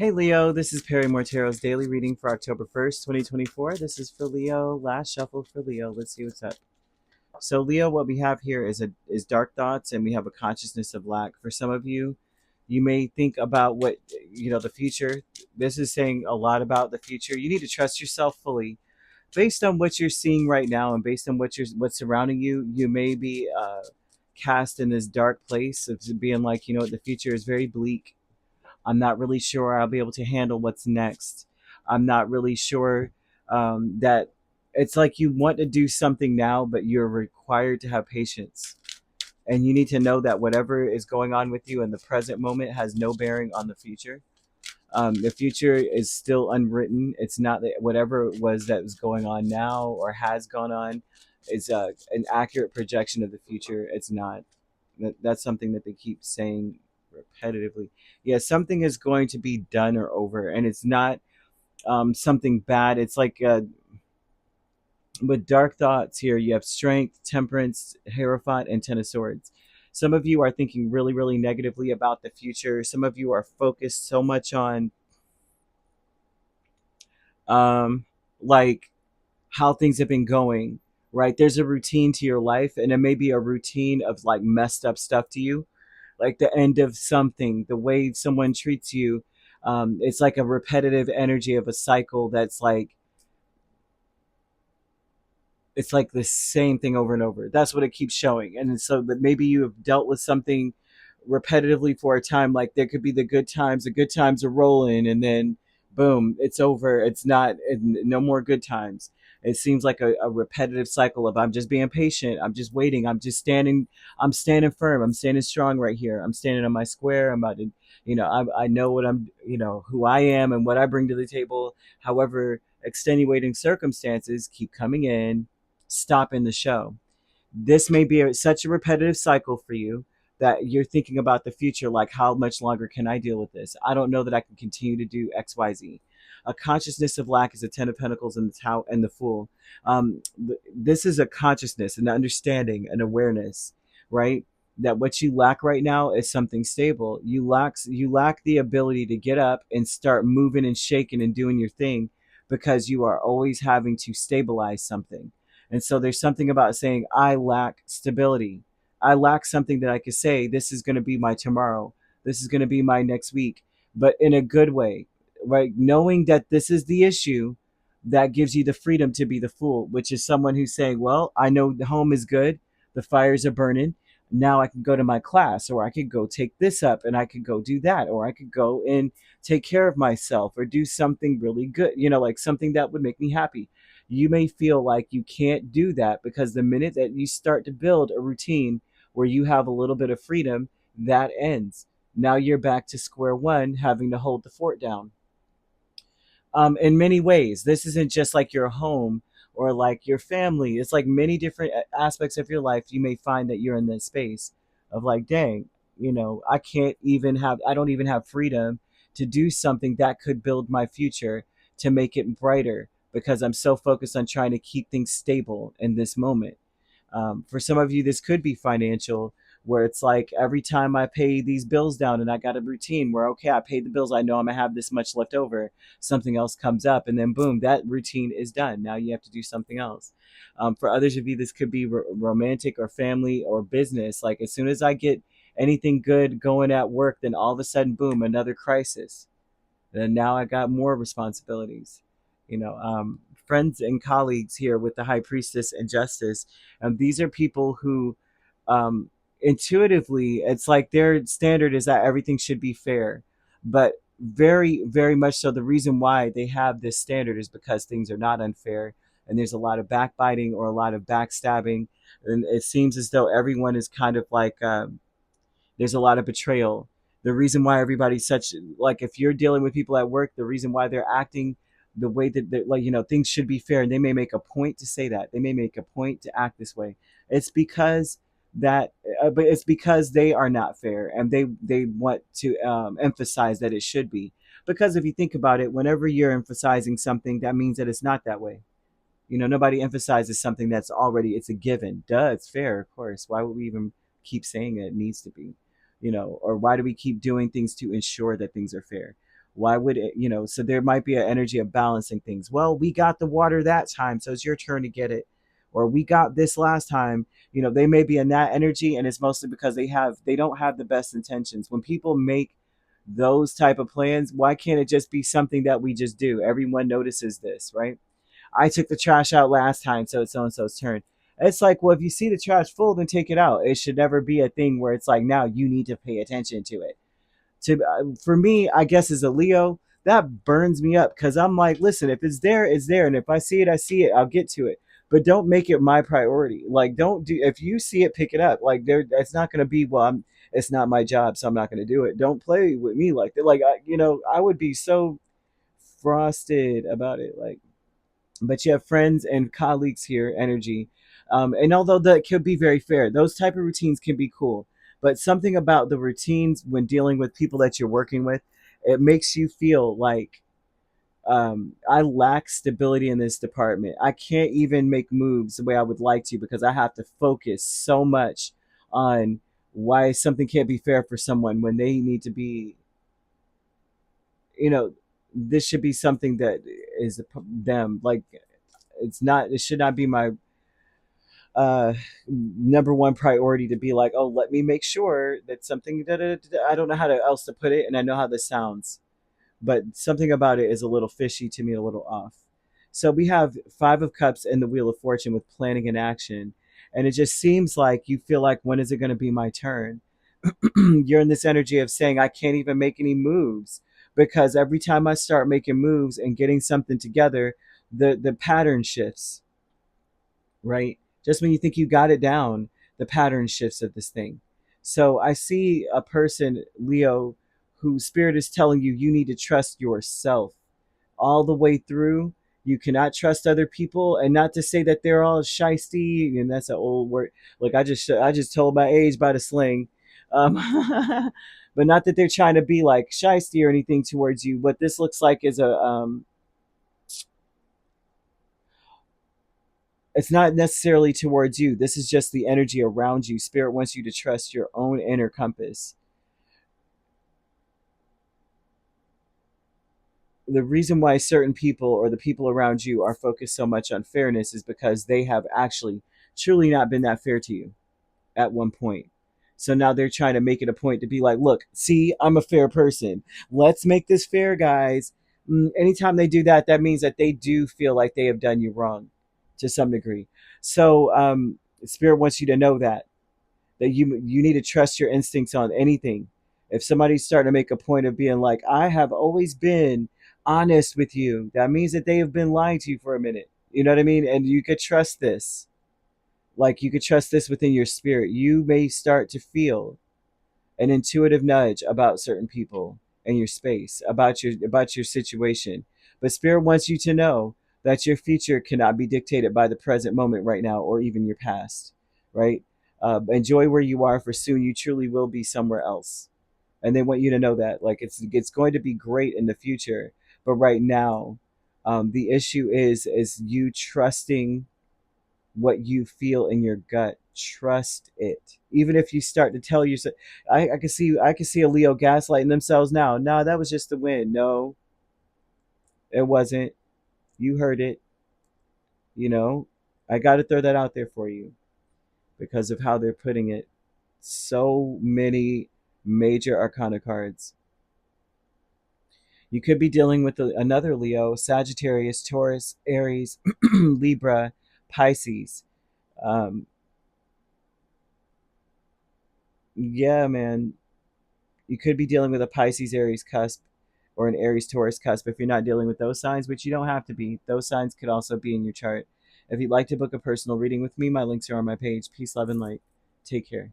Hey Leo, this is Perrymore Tarot's daily reading for October 1st, 2024. This is for Leo, last shuffle for Leo. Let's see what's up. So Leo, what we have here is dark thoughts, and we have a consciousness of lack. For some of you, you may think about the future. This is saying a lot about the future. You need to trust yourself fully. Based on what you're seeing right now and based on what's surrounding you, you may be cast in this dark place of being like, the future is very bleak. I'm not really sure I'll be able to handle what's next. I'm not really sure that it's like you want to do something now, but you're required to have patience. And you need to know that whatever is going on with you in the present moment has no bearing on the future. The future is still unwritten. It's not that whatever it was that was going on now or has gone on is an accurate projection of the future. It's not. That's something that they keep saying repetitively. Yeah, something is going to be done or over, and it's not something bad. It's like with dark thoughts here, you have strength, temperance, hierophant, and ten of swords. Some of you are thinking really, really negatively about the future. Some of you are focused so much on um, like how things have been going, right? There's a routine to your life, and it may be a routine of like messed up stuff to you, like the end of something, the way someone treats you. It's like a repetitive energy of a cycle that's like, it's like the same thing over and over. That's what it keeps showing. And so that maybe you have dealt with something repetitively for a time. Like there could be the good times are rolling, and then boom, it's over. It's not, no more good times. It seems like a repetitive cycle of I'm just being patient. I'm just waiting. I'm standing firm. I'm standing strong right here. I'm standing on my square. I'm about to, I know what I'm, who I am and what I bring to the table. However, extenuating circumstances keep coming in, stopping the show. This may be such a repetitive cycle for you that you're thinking about the future, like how much longer can I deal with this? I don't know that I can continue to do XYZ. A consciousness of lack is a ten of pentacles and the tower and the fool. This is a consciousness, an understanding, an awareness, right? That what you lack right now is something stable. You lack the ability to get up and start moving and shaking and doing your thing because you are always having to stabilize something. And so there's something about saying, I lack stability. I lack something that I could say, this is going to be my tomorrow. This is going to be my next week, but in a good way, right? Knowing that this is the issue, that gives you the freedom to be the fool, which is someone who's saying, well, I know the home is good. The fires are burning. Now I can go to my class, or I could go take this up and I could go do that, or I could go and take care of myself or do something really good, like something that would make me happy. You may feel like you can't do that because the minute that you start to build a routine where you have a little bit of freedom, that ends. Now you're back to square one, having to hold the fort down. In many ways, this isn't just like your home or like your family. It's like many different aspects of your life. You may find that you're in this space of like, dang, I don't even have freedom to do something that could build my future, to make it brighter, because I'm so focused on trying to keep things stable in this moment. For some of you, this could be financial, where it's like every time I pay these bills down and I got a routine where, okay, I paid the bills, I know I'm gonna have this much left over, something else comes up, and then boom, that routine is done. Now you have to do something else. For others of you, this could be romantic or family or business. Like as soon as I get anything good going at work, then all of a sudden, boom, another crisis. And now I got more responsibilities. Friends and colleagues here with the High Priestess and Justice. These are people who, um, intuitively, it's like their standard is that everything should be fair, but very, very much so. The reason why they have this standard is because things are not unfair, and there's a lot of backbiting or a lot of backstabbing, and it seems as though everyone is kind of like. There's a lot of betrayal. The reason why everybody's such, like, if you're dealing with people at work, the reason why they're acting the way that like, things should be fair, and they may make a point to say that, they may make a point to act this way. It's because that but it's because they are not fair, and they want to emphasize that it should be. Because if you think about it, whenever you're emphasizing something, that means that it's not that way. Nobody emphasizes something that's already, it's a given. Duh, it's fair, of course. Why would we even keep saying it needs to be? Or why do we keep doing things to ensure that things are fair? Why would it, so there might be an energy of balancing things. Well, we got the water that time, so it's your turn to get it. Or we got this last time. They may be in that energy, and it's mostly because they don't have the best intentions. When people make those type of plans, why can't it just be something that we just do? Everyone notices this, right? I took the trash out last time, so it's so and so's turn. It's like, well, if you see the trash full, then take it out. It should never be a thing where it's like, now you need to pay attention to it. For me, I guess as a Leo, that burns me up because I'm like, listen, if it's there, it's there, and if I see it, I see it. I'll get to it, but don't make it my priority. Like, don't do if you see it, pick it up. Like, there, it's not gonna be well. It's not my job, so I'm not gonna do it. Don't play with me like that. Like, I would be so frosted about it. Like, but you have friends and colleagues here, energy, and although that could be very fair, those type of routines can be cool. But something about the routines when dealing with people that you're working with, it makes you feel like, I lack stability in this department. I can't even make moves the way I would like to because I have to focus so much on why something can't be fair for someone when they need to be, you know, this should be something that is them. Like, it should not be my number one priority to be like, oh, let me make sure that something, da, da, da, da. I don't know how else to put it, and I know how this sounds, but something about it is a little fishy to me, a little off. So we have Five of Cups and the Wheel of Fortune with planning and action, and it just seems like you feel like, when is it going to be my turn? You're in this energy of saying, I can't even make any moves because every time I start making moves and getting something together, the pattern shifts, right? Just when you think you got it down, the pattern shifts of this thing. So I see a person, Leo, whose spirit is telling you, you need to trust yourself all the way through. You cannot trust other people, and not to say that they're all shisty, and that's an old word. Like, I just told my age by the sling, um, but not that they're trying to be like shisty or anything towards you. What this looks like is it's not necessarily towards you. This is just the energy around you. Spirit wants you to trust your own inner compass. The reason why certain people or the people around you are focused so much on fairness is because they have actually truly not been that fair to you at one point. So now they're trying to make it a point to be like, look, see, I'm a fair person. Let's make this fair, guys. Anytime they do that, that means that they do feel like they have done you wrong to some degree. So Spirit wants you to know that you need to trust your instincts on anything. If somebody's starting to make a point of being like, I have always been honest with you, that means that they have been lying to you for a minute. You know what I mean? And you could trust this. Like, you could trust this within your spirit. You may start to feel an intuitive nudge about certain people in your space, about your situation. But Spirit wants you to know that your future cannot be dictated by the present moment right now, or even your past, right? Enjoy where you are, for soon you truly will be somewhere else. And they want you to know that, like, it's going to be great in the future, but right now, the issue is you trusting what you feel in your gut. Trust it. Even if you start to tell yourself, I can see a Leo gaslighting themselves now. No, that was just the wind. No, it wasn't. You heard it. You know, I got to throw that out there for you because of how they're putting it. So many major arcana cards. You could be dealing with another Leo: Sagittarius, Taurus, Aries, Libra, Pisces. Um, yeah, man, you could be dealing with a Pisces Aries cusp or an Aries Taurus cusp if you're not dealing with those signs, which you don't have to be. Those signs could also be in your chart. If you'd like to book a personal reading with me, my links are on my page. Peace, love, and light. Take care.